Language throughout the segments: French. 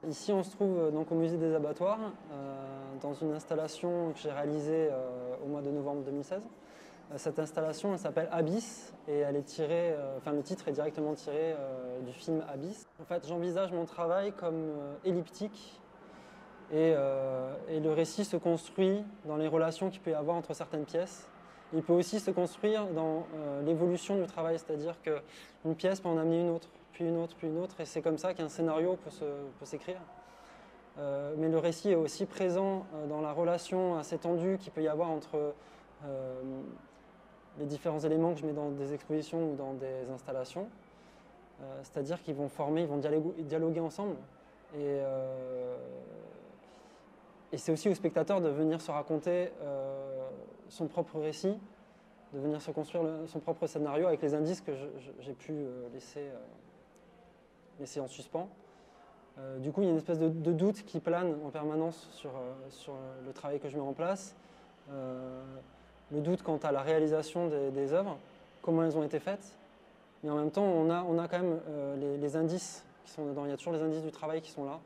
Ici, on se trouve donc au musée des abattoirs, dans une installation que j'ai réalisée au mois de novembre 2016. Cette installation, elle s'appelle Abyss et elle est tirée, le titre est directement tiré du film Abyss. En fait, j'envisage mon travail comme elliptique et le récit se construit dans les relations qu'il peut y avoir entre certaines pièces. Il peut aussi se construire dans l'évolution du travail, c'est-à-dire qu'une pièce peut en amener une autre, puis une autre, puis une autre, et c'est comme ça qu'un scénario peut s'écrire. Mais le récit est aussi présent dans la relation assez tendue qu'il peut y avoir entre les différents éléments que je mets dans des expositions ou dans des installations. C'est-à-dire qu'ils vont former, ils vont dialoguer ensemble. Et c'est aussi au spectateur de venir se raconter son propre récit, de venir se construire son propre scénario avec les indices que j'ai pu laisser en suspens. Du coup, il y a une espèce de doute qui plane en permanence sur le travail que je mets en place. Le doute quant à la réalisation des œuvres, comment elles ont été faites. Mais en même temps, on a quand même les indices qui sont dedans. Il y a toujours les indices du travail qui sont là.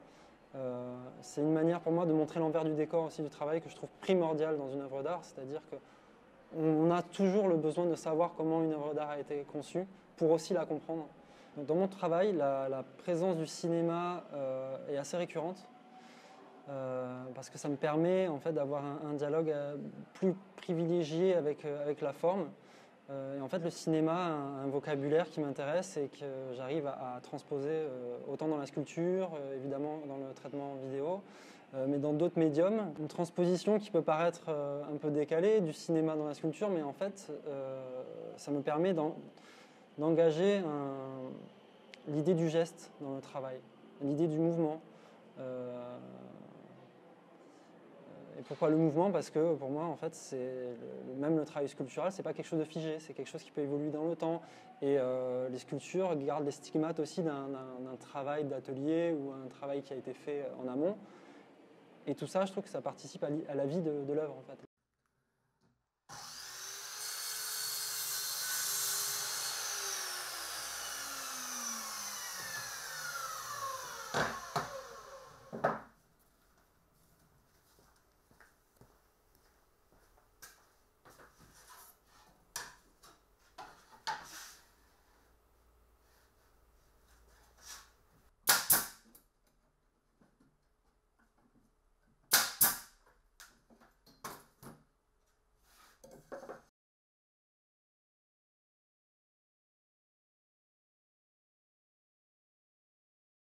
C'est une manière pour moi de montrer l'envers du décor aussi du travail que je trouve primordial dans une œuvre d'art, c'est-à-dire qu'on a toujours le besoin de savoir comment une œuvre d'art a été conçue pour aussi la comprendre. Donc dans mon travail, la présence du cinéma est assez récurrente parce que ça me permet en fait d'avoir un dialogue plus privilégié avec la forme. Et en fait, le cinéma a un vocabulaire qui m'intéresse et que j'arrive à transposer autant dans la sculpture, évidemment dans le traitement vidéo, mais dans d'autres médiums. Une transposition qui peut paraître un peu décalée du cinéma dans la sculpture, mais en fait, ça me permet d'engager l'idée du geste dans le travail, l'idée du mouvement. Et pourquoi le mouvement? Parce que pour moi, en fait, même le travail sculptural, c'est pas quelque chose de figé, c'est quelque chose qui peut évoluer dans le temps. Et les sculptures gardent les stigmates aussi d'un travail d'atelier ou un travail qui a été fait en amont. Et tout ça, je trouve que ça participe à la vie de l'œuvre, en fait.